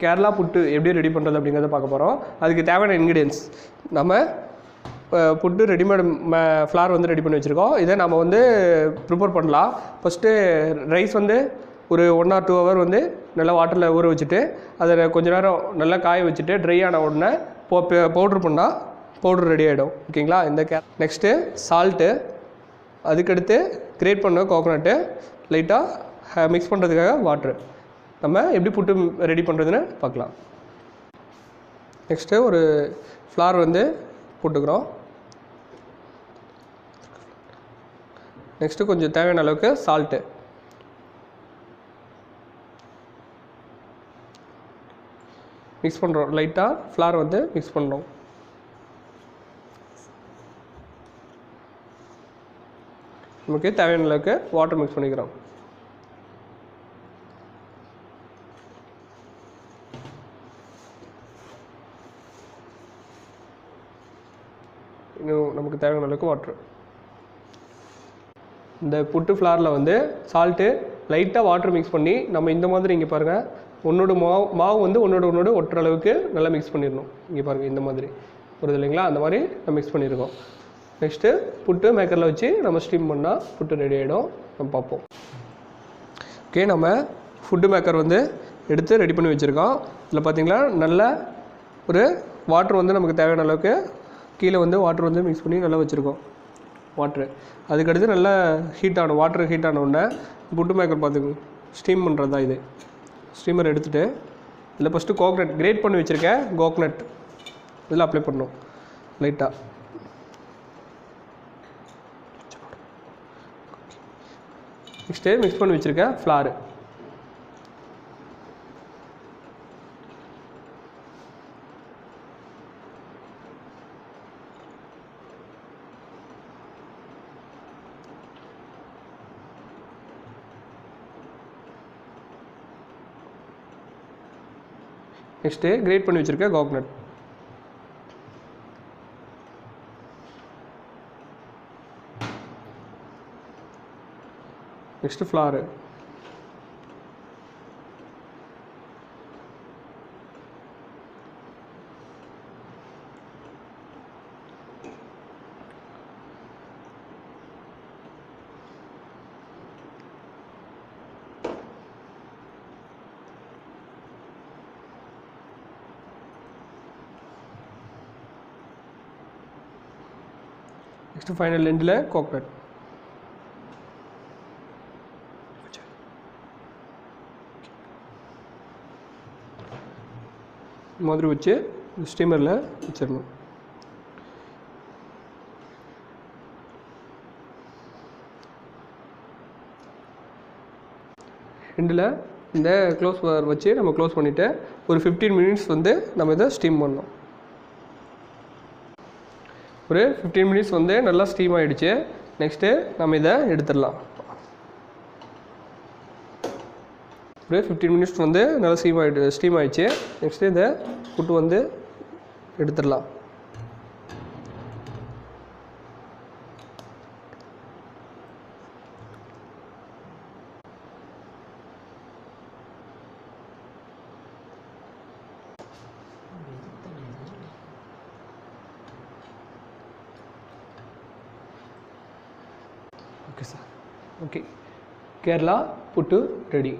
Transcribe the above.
கேரளா புட்டு எப்படி ரெடி பண்ணுறது அப்படிங்கிறத பார்க்க போகிறோம். அதுக்கு தேவையான இன்க்ரீடியன்ஸ் நம்ம புட்டு ரெடிமேட் ஃப்ளார் வந்து ரெடி பண்ணி வச்சுருக்கோம். இதை நம்ம வந்து ப்ரிப்பேர் பண்ணலாம். ஃபஸ்ட்டு ரைஸ் வந்து ஒரு 1 or 2 hour வந்து நல்லா வாட்டரில் ஊற வச்சுட்டு அதை கொஞ்ச நேரம் நல்லா காய வச்சுட்டு ட்ரை ஆன உடனே பவுட்ரு பண்ணால் பவுட்ரு ரெடி ஆகிடும். ஓகேங்களா? இந்த நெக்ஸ்ட்டு சால்ட்டு, அதுக்கடுத்து கிரேட் பண்ண கோகோனட்டு, லைட்டாக மிக்ஸ் பண்ணுறதுக்காக வாட்ரு. நம்ம எப்படி புட்டு ரெடி பண்ணுறதுன்னு பார்க்கலாம். நெக்ஸ்ட்டு ஒரு ஃப்ளார் வந்து போட்டுக்கிறோம். நெக்ஸ்ட்டு கொஞ்சம் தேவையான அளவுக்கு சால்ட்டு, மிக்ஸ் பண்ணுறோம். லைட்டாக ஃப்ளார் வந்து மிக்ஸ் பண்ணுறோம். நமக்கு தேவையான அளவுக்கு வாட்டர் மிக்ஸ் பண்ணிக்கிறோம். இன்னும் நமக்கு தேவையான அளவுக்கு வாட்ரு. இந்த புட்டு ஃப்ளாரில் வந்து சால்ட்டு லைட்டாக வாட்டர் மிக்ஸ் பண்ணி நம்ம இந்த மாதிரி இங்கே பாருங்கள், ஒன்றோட மாவு வந்து ஒன்றோட ஒட்டுற அளவுக்கு நல்லா மிக்ஸ் பண்ணிடணும். இங்கே பாருங்கள், இந்த மாதிரி வருது இல்லைங்களா? அந்த மாதிரி நம்ம மிக்ஸ் பண்ணியிருக்கோம். நெக்ஸ்ட்டு புட்டு மேக்கரில் வச்சு நம்ம ஸ்டீம் பண்ணால் புட்டு ரெடி ஆகிடும். நம்ம பார்ப்போம். ஓகே, நம்ம ஃபுட்டு மேக்கர் வந்து எடுத்து ரெடி பண்ணி வச்சுருக்கோம். இதில் பார்த்திங்களா நல்ல ஒரு வாட்ரு வந்து நமக்கு தேவையான அளவுக்கு கீழே வந்து வாட்ரு வந்து மிக்ஸ் பண்ணி நல்லா வச்சுருக்கோம். வாட்ரு அதுக்கடுத்து நல்லா ஹீட் ஆகணும். வாட்ரு ஹீட் ஆன உடனே புட்டு மேக்கர் பார்த்துக்கோங்க, ஸ்டீம் பண்ணுறது தான் இது. ஸ்டீமர் எடுத்துகிட்டு இதில் ஃபஸ்ட்டு கோகனட் கிரேட் பண்ணி வச்சுருக்கேன். கோகனட் இதில் அப்ளை பண்ணணும் லைட்டாக. நெக்ஸ்ட்டு மிக்ஸ் பண்ணி வச்சுருக்கேன் ஃப்ளாரு. நெக்ஸ்ட்டு கிரேட் பண்ணி வச்சுருக்கேன் coconut. Next flare. Next final எண்டில் கோகனட். மாதிரி வச்சு ஸ்டீமரில் வச்சிடணும். எண்டில் இந்த க்ளோஸ் வச்சு நம்ம க்ளோஸ் பண்ணிவிட்டு ஒரு 15 minutes வந்து நம்ம இதை ஸ்டீம் பண்ணணும். ஒரு 15 minutes வந்து நல்லா ஸ்டீம் ஆகிடுச்சு. நெக்ஸ்ட்டு நம்ம இதை எடுத்துடலாம். ஒரு 15 minutes வந்து நல்லா ஸ்டீம் ஆகிடுச்சு. நெக்ஸ்ட்டு இதை புட்டு வந்து எடுத்துடலாம். Okay sir. ஓகே, கேரளா புட்டு ரெடி.